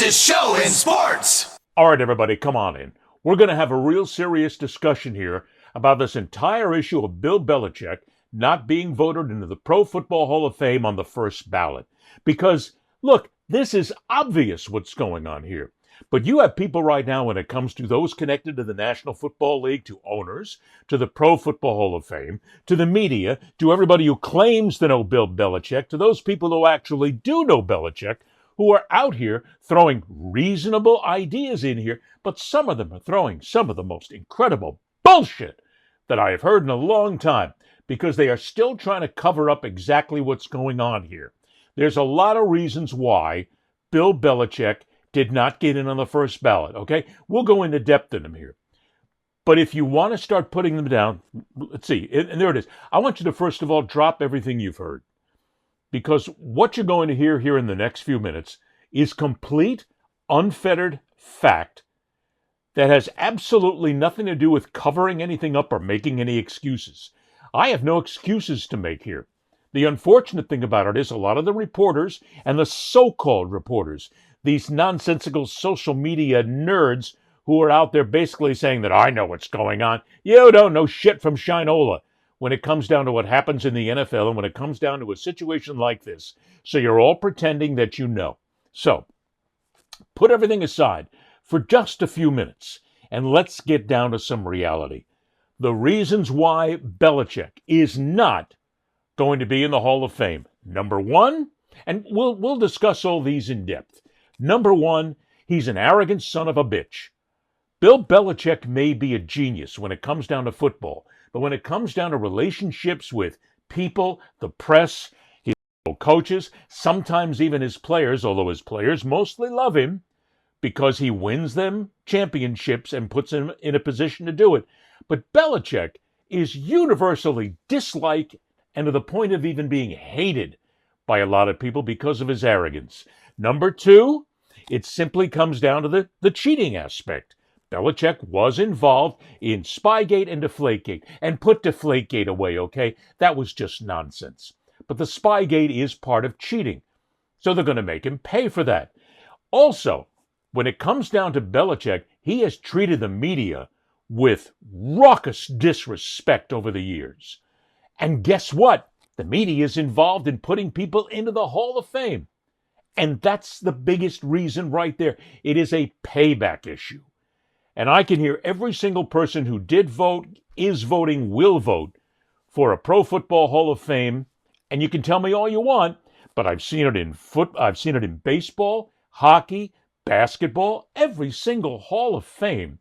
fastest show in sports. All right, everybody, come on in. We're going to have a real serious discussion here about this entire issue of Bill Belichick not being voted into the Pro Football Hall of Fame on the first ballot. Because, look, this is obvious what's going on here. But you have people right now when it comes to those connected to the National Football League, to owners, to the Pro Football Hall of Fame, to the media, to everybody who claims to know Bill Belichick, to those people who actually do know Belichick, who are out here throwing reasonable ideas in here, but some of them are throwing some of the most incredible bullshit that I have heard in a long time, because they are still trying to cover up exactly what's going on here. There's a lot of reasons why Bill Belichick did not get in on the first ballot, okay? We'll go into depth in them here. But if you want to start putting them down, let's see, and there it is. I want you to, first of all, drop everything you've heard. Because what you're going to hear here in the next few minutes is complete, unfettered fact that has absolutely nothing to do with covering anything up or making any excuses. I have no excuses to make here. The unfortunate thing about it is a lot of the reporters and the so-called reporters, these nonsensical social media nerds who are out there basically saying that I know what's going on. You don't know shit from Shinola when it comes down to what happens in the NFL and when it comes down to a situation like this. So you're all pretending that you know. So put everything aside for just a few minutes and let's get down to some reality. The reasons why Belichick is not going to be in the Hall of Fame. Number one, and we'll discuss all these in depth. Number one, he's an arrogant son of a bitch. Bill Belichick may be a genius when it comes down to football, but when it comes down to relationships with people, the press, his coaches, sometimes even his players, although his players mostly love him because he wins them championships and puts them in a position to do it. But Belichick is universally disliked and to the point of even being hated by a lot of people because of his arrogance. Number two, it simply comes down to the cheating aspect. Belichick was involved in Spygate and Deflategate, and put Deflategate away, okay? That was just nonsense. But the Spygate is part of cheating, so they're going to make him pay for that. Also, when it comes down to Belichick, he has treated the media with raucous disrespect over the years. And guess what? The media is involved in putting people into the Hall of Fame. And that's the biggest reason right there. It is a payback issue. And I can hear every single person who did vote, is voting, will vote for a Pro Football Hall of Fame. And you can tell me all you want, but I've seen it in baseball, hockey, basketball, every single Hall of Fame.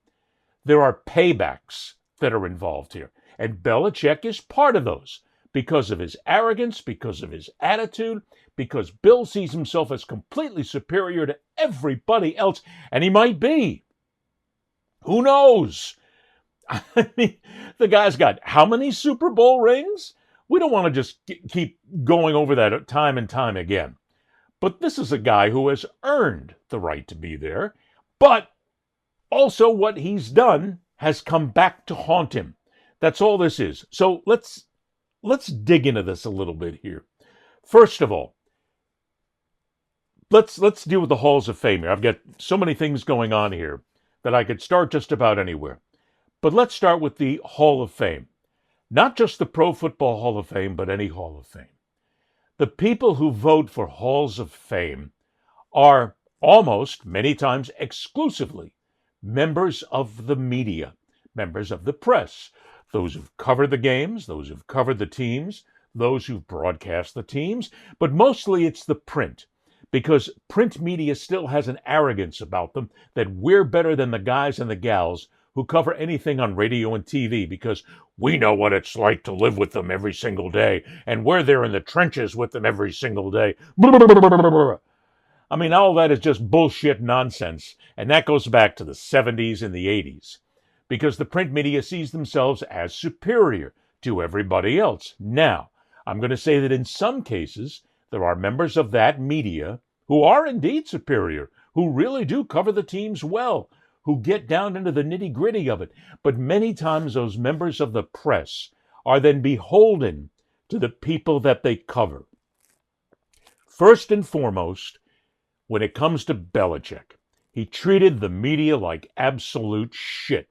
There are paybacks that are involved here. And Belichick is part of those because of his arrogance, because of his attitude, because Bill sees himself as completely superior to everybody else. And he might be. Who knows? I mean, the guy's got how many Super Bowl rings? We don't want to just keep going over that time and time again. But this is a guy who has earned the right to be there. But also what he's done has come back to haunt him. That's all this is. So let's dig into this a little bit here. First of all, let's deal with the Halls of Fame here. I've got so many things going on here that I could start just about anywhere. But let's start with the Hall of Fame. Not just the Pro Football Hall of Fame, but any Hall of Fame. The people who vote for Halls of Fame are almost, many times exclusively, members of the media, members of the press, those who've covered the games, those who've covered the teams, those who've broadcast the teams, but mostly it's the print. Because print media still has an arrogance about them that we're better than the guys and the gals who cover anything on radio and TV because we know what it's like to live with them every single day, and we're there in the trenches with them every single day. I mean, all that is just bullshit nonsense, and that goes back to the 70s and the 80s, because the print media sees themselves as superior to everybody else. Now, I'm going to say that in some cases, there are members of that media who are indeed superior, who really do cover the teams well, who get down into the nitty-gritty of it. But many times those members of the press are then beholden to the people that they cover. First and foremost, when it comes to Belichick. He treated the media like absolute shit.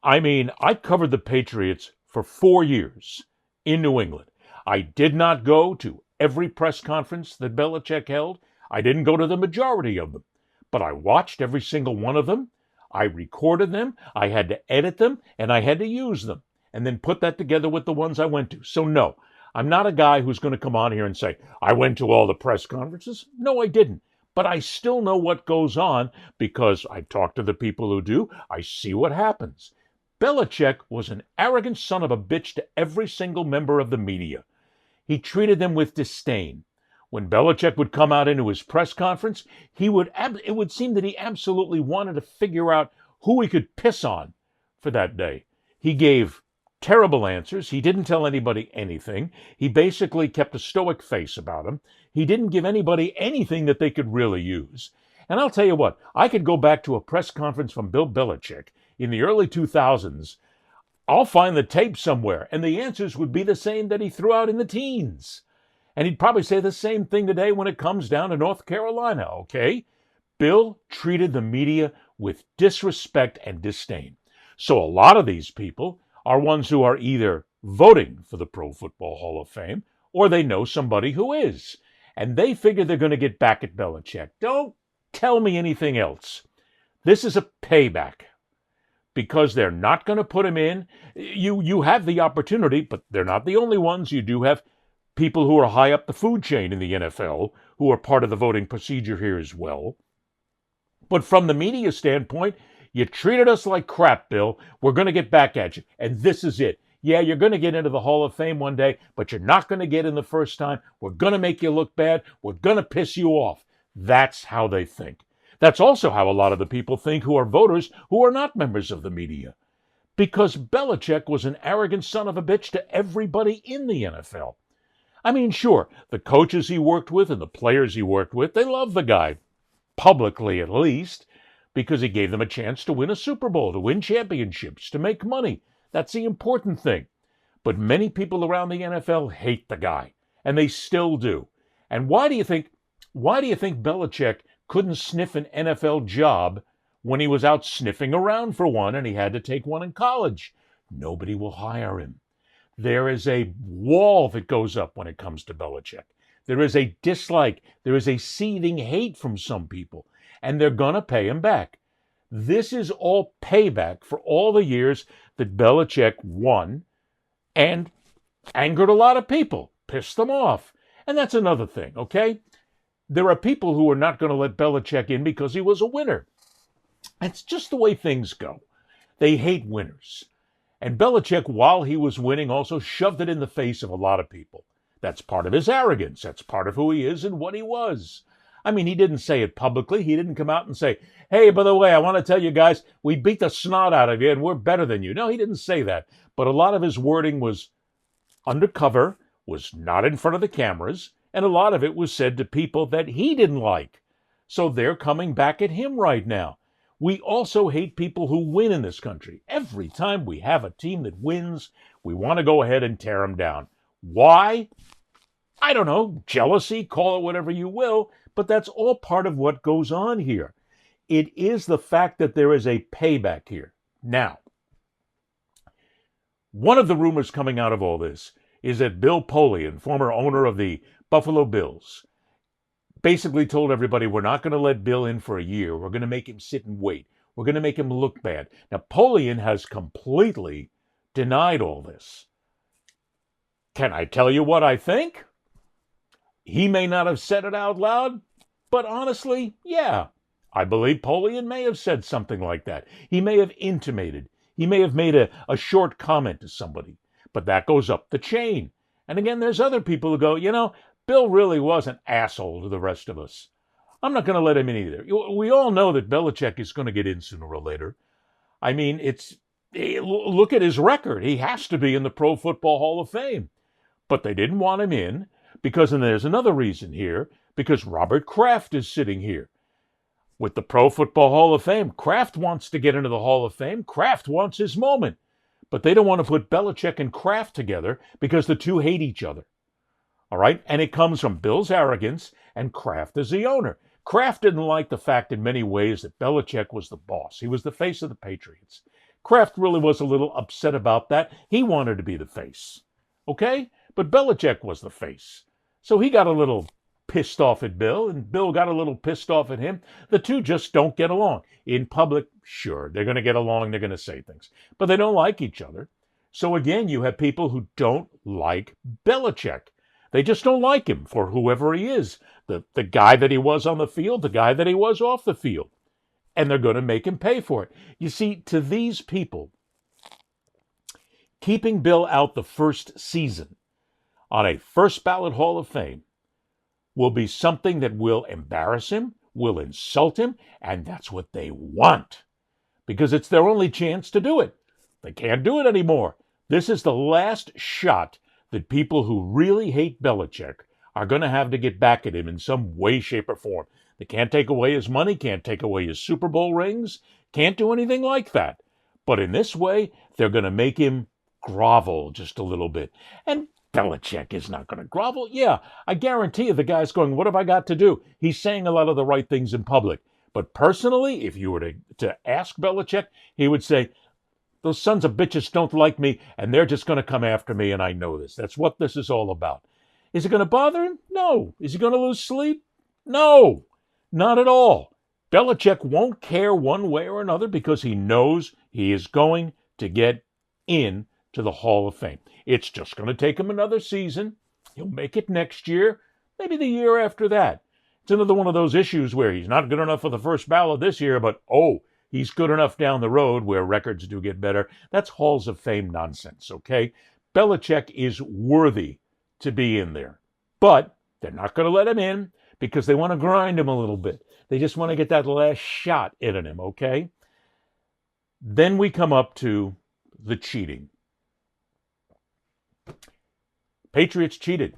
I mean, I covered the Patriots for 4 years in New England. I did not go to every press conference that Belichick held. I didn't go to the majority of them. But I watched every single one of them. I recorded them. I had to edit them, and I had to use them, and then put that together with the ones I went to. So no, I'm not a guy who's going to come on here and say, I went to all the press conferences. No, I didn't. But I still know what goes on because I talk to the people who do. I see what happens. Belichick was an arrogant son of a bitch to every single member of the media. He treated them with disdain. When Belichick would come out into his press conference, it would seem that he absolutely wanted to figure out who he could piss on for that day. He gave terrible answers. He didn't tell anybody anything. He basically kept a stoic face about him. He didn't give anybody anything that they could really use. And I'll tell you what, I could go back to a press conference from Bill Belichick in the early 2000s. I'll find the tape somewhere, and the answers would be the same that he threw out in the teens. And he'd probably say the same thing today when it comes down to North Carolina, okay? Bill treated the media with disrespect and disdain. So a lot of these people are ones who are either voting for the Pro Football Hall of Fame or they know somebody who is. And they figure they're going to get back at Belichick. Don't tell me anything else. This is a payback because they're not going to put him in. You have the opportunity, but they're not the only ones. You do have people who are high up the food chain in the NFL who are part of the voting procedure here as well. But from the media standpoint, you treated us like crap, Bill. We're going to get back at you. And this is it. Yeah, you're going to get into the Hall of Fame one day, but you're not going to get in the first time. We're going to make you look bad. We're going to piss you off. That's how they think. That's also how a lot of the people think who are voters who are not members of the media. Because Belichick was an arrogant son of a bitch to everybody in the NFL. I mean, sure, the coaches he worked with and the players he worked with, they love the guy, publicly at least, because he gave them a chance to win a Super Bowl, to win championships, to make money. That's the important thing. But many people around the NFL hate the guy, and they still do. And why do you think Belichick couldn't sniff an NFL job when he was out sniffing around for one and he had to take one in college? Nobody will hire him. There is a wall that goes up when it comes to Belichick. There is a dislike. There is a seething hate from some people, and they're going to pay him back. This is all payback for all the years that Belichick won and angered a lot of people, pissed them off. And that's another thing, okay? There are people who are not going to let Belichick in because he was a winner. That's just the way things go. They hate winners. And Belichick, while he was winning, also shoved it in the face of a lot of people. That's part of his arrogance. That's part of who he is and what he was. I mean, he didn't say it publicly. He didn't come out and say, hey, by the way, I want to tell you guys, we beat the snot out of you and we're better than you. No, he didn't say that. But a lot of his wording was undercover, was not in front of the cameras, and a lot of it was said to people that he didn't like. So they're coming back at him right now. We also hate people who win in this country. Every time we have a team that wins, we want to go ahead and tear them down. Why? I don't know. Jealousy, call it whatever you will, but that's all part of what goes on here. It is the fact that there is a payback here. Now, one of the rumors coming out of all this is that Bill Polian, former owner of the Buffalo Bills, basically told everybody, we're not going to let Bill in for a year. We're going to make him sit and wait. We're going to make him look bad. Now, Polian has completely denied all this. Can I tell you what I think? He may not have said it out loud, but honestly, yeah. I believe Polian may have said something like that. He may have intimated. He may have made a short comment to somebody. But that goes up the chain. And again, there's other people who go, you know, Bill really was an asshole to the rest of us. I'm not going to let him in either. We all know that Belichick is going to get in sooner or later. I mean, look at his record. He has to be in the Pro Football Hall of Fame. But they didn't want him in because, and there's another reason here, because Robert Kraft is sitting here. With the Pro Football Hall of Fame, Kraft wants to get into the Hall of Fame. Kraft wants his moment. But they don't want to put Belichick and Kraft together because the two hate each other. All right? And it comes from Bill's arrogance and Kraft as the owner. Kraft didn't like the fact in many ways that Belichick was the boss. He was the face of the Patriots. Kraft really was a little upset about that. He wanted to be the face. Okay? But Belichick was the face. So he got a little pissed off at Bill, and Bill got a little pissed off at him. The two just don't get along. In public, sure, they're going to get along, they're going to say things. But they don't like each other. So again, you have people who don't like Belichick. They just don't like him for whoever he is. The guy that he was on the field, the guy that he was off the field. And they're going to make him pay for it. You see, to these people, keeping Bill out the first season on a first ballot Hall of Fame will be something that will embarrass him, will insult him, and that's what they want. Because it's their only chance to do it. They can't do it anymore. This is the last shot that people who really hate Belichick are going to have to get back at him in some way, shape, or form. They can't take away his money, can't take away his Super Bowl rings, can't do anything like that. But in this way, they're going to make him grovel just a little bit. And Belichick is not going to grovel. Yeah, I guarantee you the guy's going, what have I got to do? He's saying a lot of the right things in public. But personally, if you were to ask Belichick, he would say, those sons of bitches don't like me, and they're just going to come after me, and I know this. That's what this is all about. Is it going to bother him? No. Is he going to lose sleep? No, not at all. Belichick won't care one way or another because he knows he is going to get in to the Hall of Fame. It's just going to take him another season. He'll make it next year, maybe the year after that. It's another one of those issues where he's not good enough for the first ballot this year, but he's good enough down the road where records do get better. That's Halls of Fame nonsense, okay? Belichick is worthy to be in there. But they're not going to let him in because they want to grind him a little bit. They just want to get that last shot in him, okay? Then we come up to the cheating. Patriots cheated.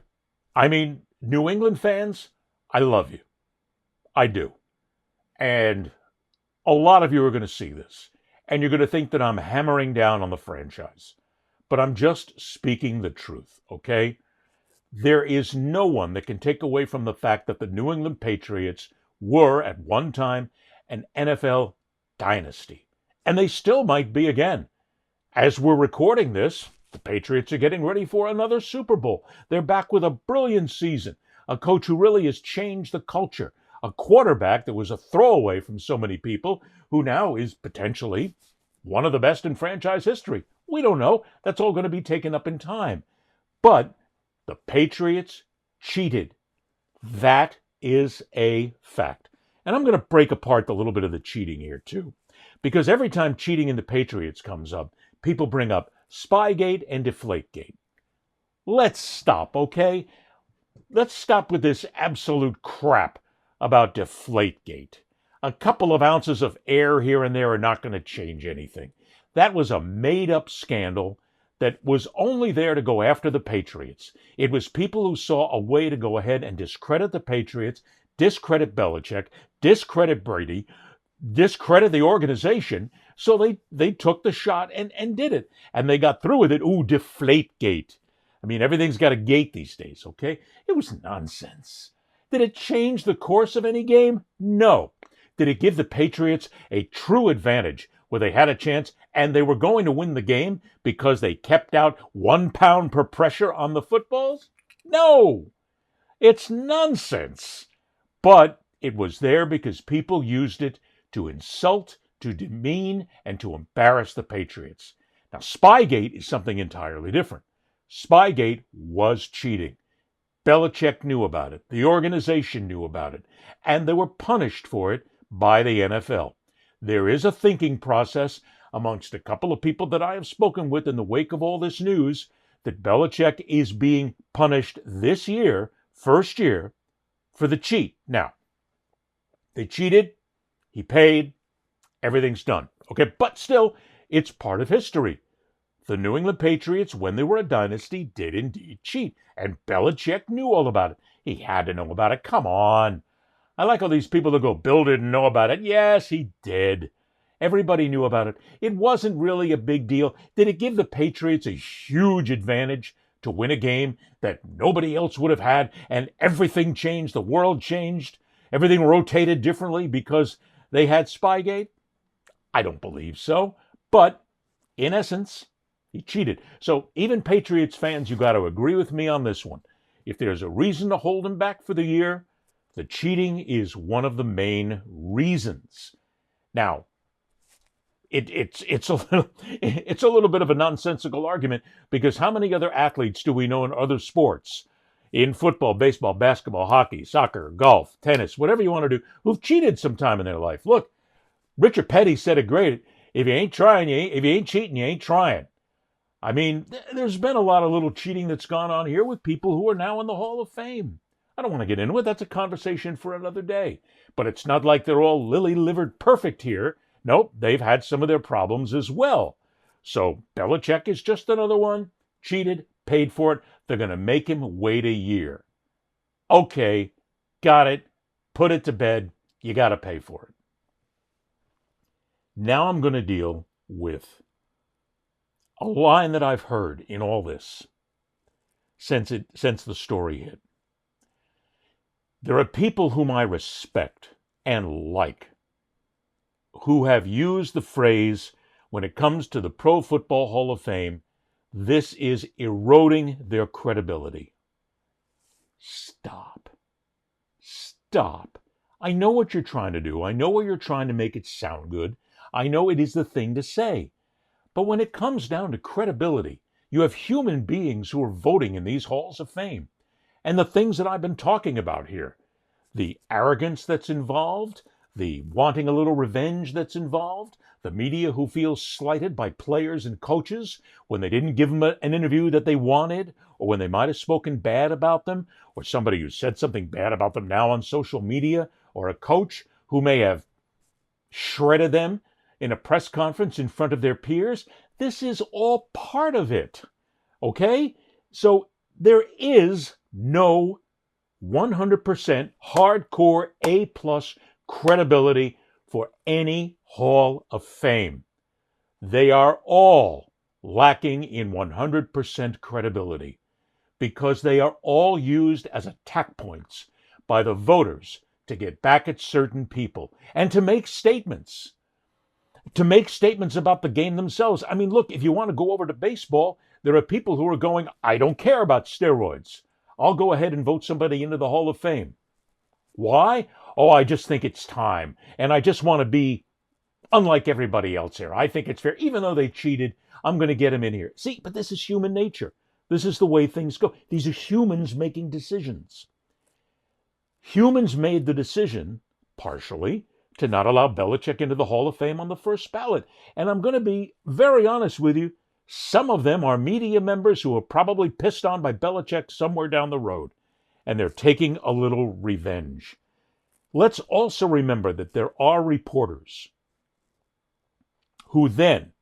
I mean, New England fans, I love you. I do. And a lot of you are going to see this, and you're going to think that I'm hammering down on the franchise. But I'm just speaking the truth, okay? There is no one that can take away from the fact that the New England Patriots were, at one time, an NFL dynasty. And they still might be again. As we're recording this, the Patriots are getting ready for another Super Bowl. They're back with a brilliant season. A coach who really has changed the culture. A quarterback that was a throwaway from so many people, who now is potentially one of the best in franchise history. We don't know. That's all going to be taken up in time. But the Patriots cheated. That is a fact. And I'm going to break apart a little bit of the cheating here, too. Because every time cheating in the Patriots comes up, people bring up Spygate and Deflategate. Let's stop, okay? Let's stop with this absolute crap about Deflategate. A couple of ounces of air here and there are not going to change anything. That was a made-up scandal that was only there to go after the Patriots. It was people who saw a way to go ahead and discredit the Patriots, discredit Belichick, discredit Brady, discredit the organization. So they took the shot and did it. And they got through with it. Ooh, Deflategate. I mean, everything's got a gate these days, okay? It was nonsense. Did it change the course of any game? No. Did it give the Patriots a true advantage where they had a chance and they were going to win the game because they kept out 1 pound per pressure on the footballs? No. It's nonsense. But it was there because people used it to insult, to demean, and to embarrass the Patriots. Now, Spygate is something entirely different. Spygate was cheating. Belichick knew about it. The organization knew about it. And they were punished for it by the NFL. There is a thinking process amongst a couple of people that I have spoken with in the wake of all this news that Belichick is being punished this year, first year, for the cheat. Now, they cheated, he paid, everything's done. Okay, but still, it's part of history. The New England Patriots, when they were a dynasty, did indeed cheat. And Belichick knew all about it. He had to know about it. Come on. I like all these people that go, Bill didn't know about it. Yes, he did. Everybody knew about it. It wasn't really a big deal. Did it give the Patriots a huge advantage to win a game that nobody else would have had and everything changed, the world changed? everything rotated differently because they had Spygate? I don't believe so. But in essence, he cheated. So even Patriots fans, you got to agree with me on this one. If there's a reason to hold him back for the year, the cheating is one of the main reasons. Now, it's a little bit of a nonsensical argument, because how many other athletes do we know in other sports, in football, baseball, basketball, hockey, soccer, golf, tennis, whatever you want to do, who've cheated sometime in their life? Look, Richard Petty said it great. If you ain't trying, if you ain't cheating, you ain't trying. I mean, there's been a lot of little cheating that's gone on here with people who are now in the Hall of Fame. I don't want to get into it. That's a conversation for another day. But it's not like they're all lily-livered perfect here. Nope, they've had some of their problems as well. So Belichick is just another one. Cheated, paid for it. They're going to make him wait a year. Okay, got it. Put it to bed. You got to pay for it. Now I'm going to deal with a line that I've heard in all this since the story hit. There are people whom I respect and like who have used the phrase, when it comes to the Pro Football Hall of Fame, this is eroding their credibility. Stop. Stop. I know what you're trying to do. I know where you're trying to make it sound good. I know it is the thing to say. But when it comes down to credibility, you have human beings who are voting in these halls of fame. And the things that I've been talking about here, the arrogance that's involved, the wanting a little revenge that's involved, the media who feels slighted by players and coaches when they didn't give them an interview that they wanted, or when they might have spoken bad about them, or somebody who said something bad about them now on social media, or a coach who may have shredded them in a press conference in front of their peers. This is all part of it. Okay? So there is no 100% hardcore A+ credibility for any Hall of Fame. They are all lacking in 100% credibility because they are all used as attack points by the voters to get back at certain people and to make statements. To make statements about the game themselves. I mean, look, if you want to go over to baseball, there are people who are going, I don't care about steroids. I'll go ahead and vote somebody into the Hall of Fame. Why? Oh, I just think it's time. And I just want to be unlike everybody else here. I think it's fair. Even though they cheated, I'm going to get them in here. See, but this is human nature. This is the way things go. These are humans making decisions. Humans made the decision, partially, to not allow Belichick into the Hall of Fame on the first ballot. And I'm going to be very honest with you. Some of them are media members who are probably pissed on by Belichick somewhere down the road, and they're taking a little revenge. Let's also remember that there are reporters who then,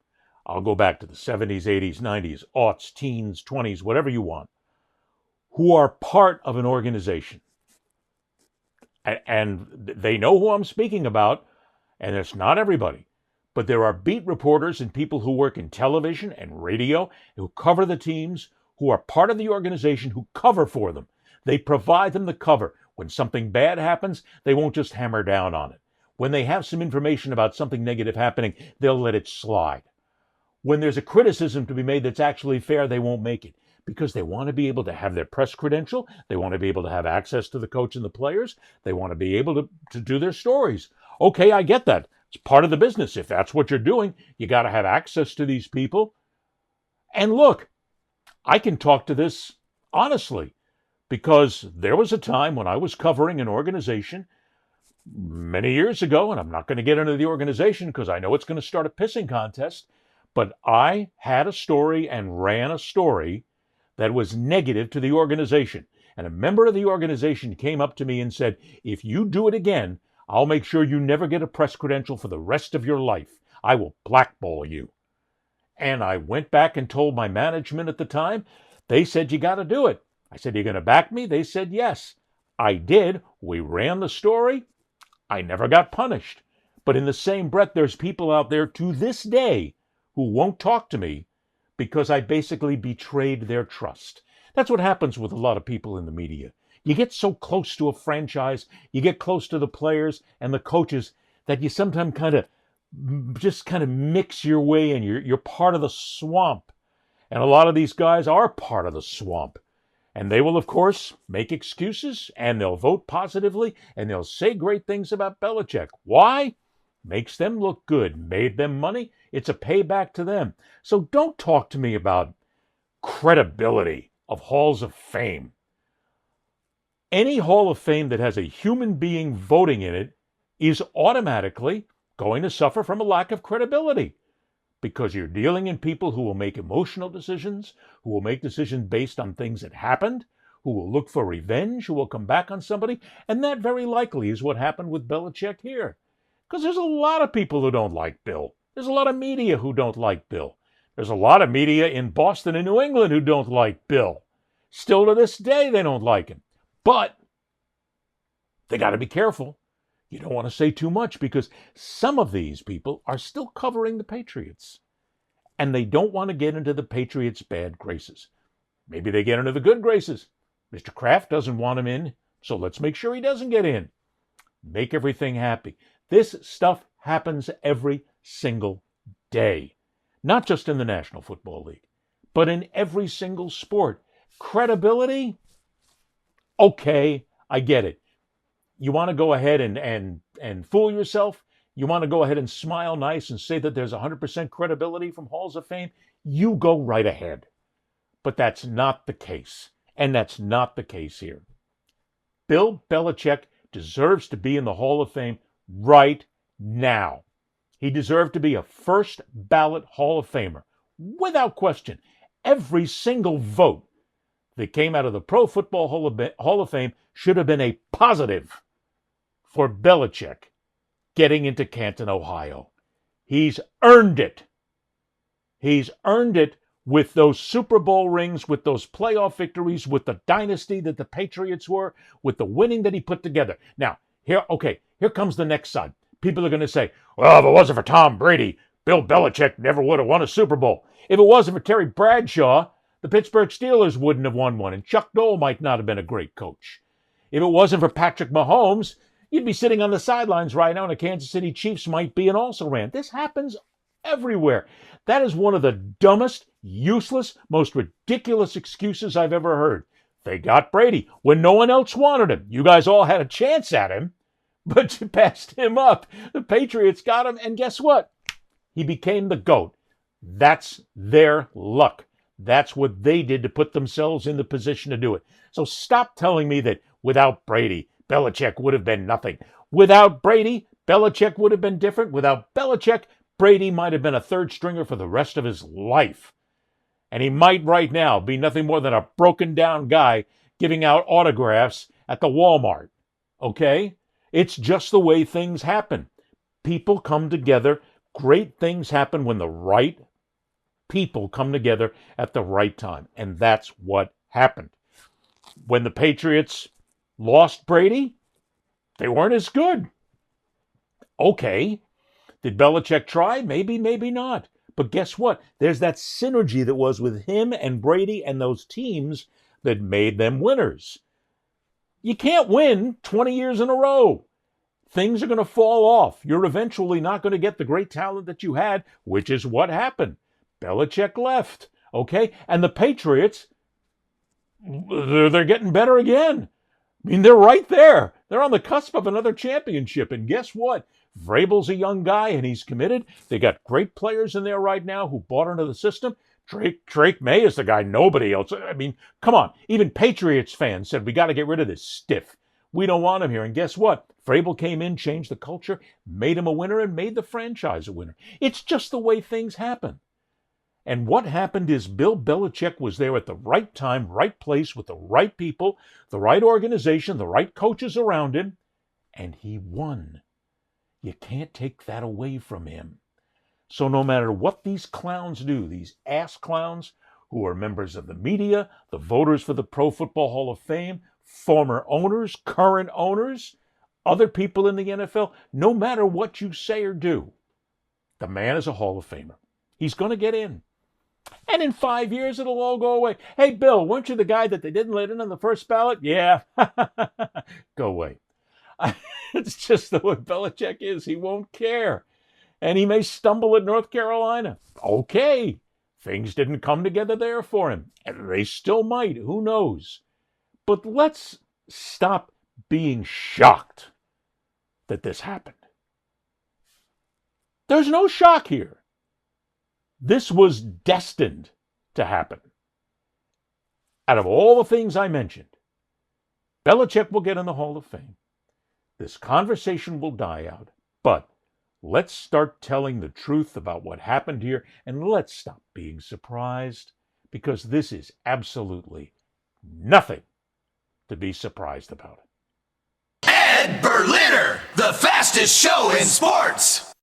I'll go back to the 70s, 80s, 90s, aughts, teens, 20s, whatever you want, who are part of an organization. And they know who I'm speaking about, and it's not everybody. But there are beat reporters and people who work in television and radio who cover the teams, who are part of the organization, who cover for them. They provide them the cover. When something bad happens, they won't just hammer down on it. When they have some information about something negative happening, they'll let it slide. When there's a criticism to be made that's actually fair, they won't make it, because they want to be able to have their press credential. They want to be able to have access to the coach and the players. They want to be able to do their stories. Okay, I get that. It's part of the business. If that's what you're doing, you got to have access to these people. And look, I can talk to this honestly, because there was a time when I was covering an organization many years ago, and I'm not going to get into the organization because I know it's going to start a pissing contest, but I had a story and ran a story that was negative to the organization. And a member of the organization came up to me and said, if you do it again, I'll make sure you never get a press credential for the rest of your life. I will blackball you. And I went back and told my management at the time. They said, you got to do it. I said, you going to back me? They said, yes. I did. We ran the story. I never got punished. But in the same breath, there's people out there to this day who won't talk to me because I basically betrayed their trust. That's what happens with a lot of people in the media. You get so close to a franchise, you get close to the players and the coaches that you sometimes just kind of mix your way in. You're part of the swamp. And a lot of these guys are part of the swamp. And they will, of course, make excuses, and they'll vote positively, and they'll say great things about Belichick. Why? Makes them look good, made them money. It's a payback to them. So don't talk to me about credibility of halls of fame. Any hall of fame that has a human being voting in it is automatically going to suffer from a lack of credibility, because you're dealing in people who will make emotional decisions, who will make decisions based on things that happened, who will look for revenge, who will come back on somebody, and that very likely is what happened with Belichick here. Because there's a lot of people who don't like Bill. There's a lot of media who don't like Bill. There's a lot of media in Boston and New England who don't like Bill. Still to this day, they don't like him. But they got to be careful. You don't want to say too much, because some of these people are still covering the Patriots. And they don't want to get into the Patriots' bad graces. Maybe they get into the good graces. Mr. Kraft doesn't want him in, so let's make sure he doesn't get in. Make everything happy. This stuff happens every single day. Not just in the National Football League, but in every single sport. Credibility? Okay, I get it. You want to go ahead and fool yourself? You want to go ahead and smile nice and say that there's 100% credibility from halls of fame? You go right ahead. But that's not the case. And that's not the case here. Bill Belichick deserves to be in the Hall of Fame right now. He deserved to be a first ballot Hall of Famer. Without question. Every single vote that came out of the Pro Football Hall of Fame should have been a positive for Belichick getting into Canton, Ohio. He's earned it. He's earned it with those Super Bowl rings, with those playoff victories, with the dynasty that the Patriots were, with the winning that he put together. Now, here comes the next side. People are going to say, well, if it wasn't for Tom Brady, Bill Belichick never would have won a Super Bowl. If it wasn't for Terry Bradshaw, the Pittsburgh Steelers wouldn't have won one, and Chuck Noll might not have been a great coach. If it wasn't for Patrick Mahomes, you'd be sitting on the sidelines right now, and the Kansas City Chiefs might be an also-ran. This happens everywhere. That is one of the dumbest, useless, most ridiculous excuses I've ever heard. They got Brady when no one else wanted him. You guys all had a chance at him, but you passed him up. The Patriots got him, and guess what? He became the GOAT. That's their luck. That's what they did to put themselves in the position to do it. So stop telling me that without Brady, Belichick would have been nothing. Without Brady, Belichick would have been different. Without Belichick, Brady might have been a third stringer for the rest of his life. And he might right now be nothing more than a broken down guy giving out autographs at the Walmart. Okay? It's just the way things happen. People come together. Great things happen when the right people come together at the right time. And that's what happened. When the Patriots lost Brady, they weren't as good. Okay. Did Belichick try? Maybe, maybe not. But guess what? There's that synergy that was with him and Brady and those teams that made them winners. You can't win 20 years in a row. Things are going to fall off. You're eventually not going to get the great talent that you had, which is what happened. Belichick left, okay? And the Patriots, they're getting better again. I mean, they're right there. They're on the cusp of another championship. And guess what? Vrabel's a young guy, and he's committed. They got great players in there right now who bought into the system. Drake May is the guy nobody else. I mean, come on. Even Patriots fans said, we got to get rid of this stiff. We don't want him here. And guess what? Vrabel came in, changed the culture, made him a winner, and made the franchise a winner. It's just the way things happen. And what happened is Bill Belichick was there at the right time, right place, with the right people, the right organization, the right coaches around him, and he won. You can't take that away from him. So no matter what these clowns do, these ass clowns who are members of the media, the voters for the Pro Football Hall of Fame, former owners, current owners, other people in the NFL, no matter what you say or do, the man is a Hall of Famer. He's going to get in. And in 5 years, it'll all go away. Hey, Bill, weren't you the guy that they didn't let in on the first ballot? Yeah. Go away. It's just the way Belichick is. He won't care. And he may stumble at North Carolina. Okay. Things didn't come together there for him. And they still might. Who knows? But let's stop being shocked that this happened. There's no shock here. This was destined to happen. Out of all the things I mentioned, Belichick will get in the Hall of Fame. This conversation will die out. But let's start telling the truth about what happened here, and let's stop being surprised, because this is absolutely nothing to be surprised about. Ed Berliner, the fastest show in sports.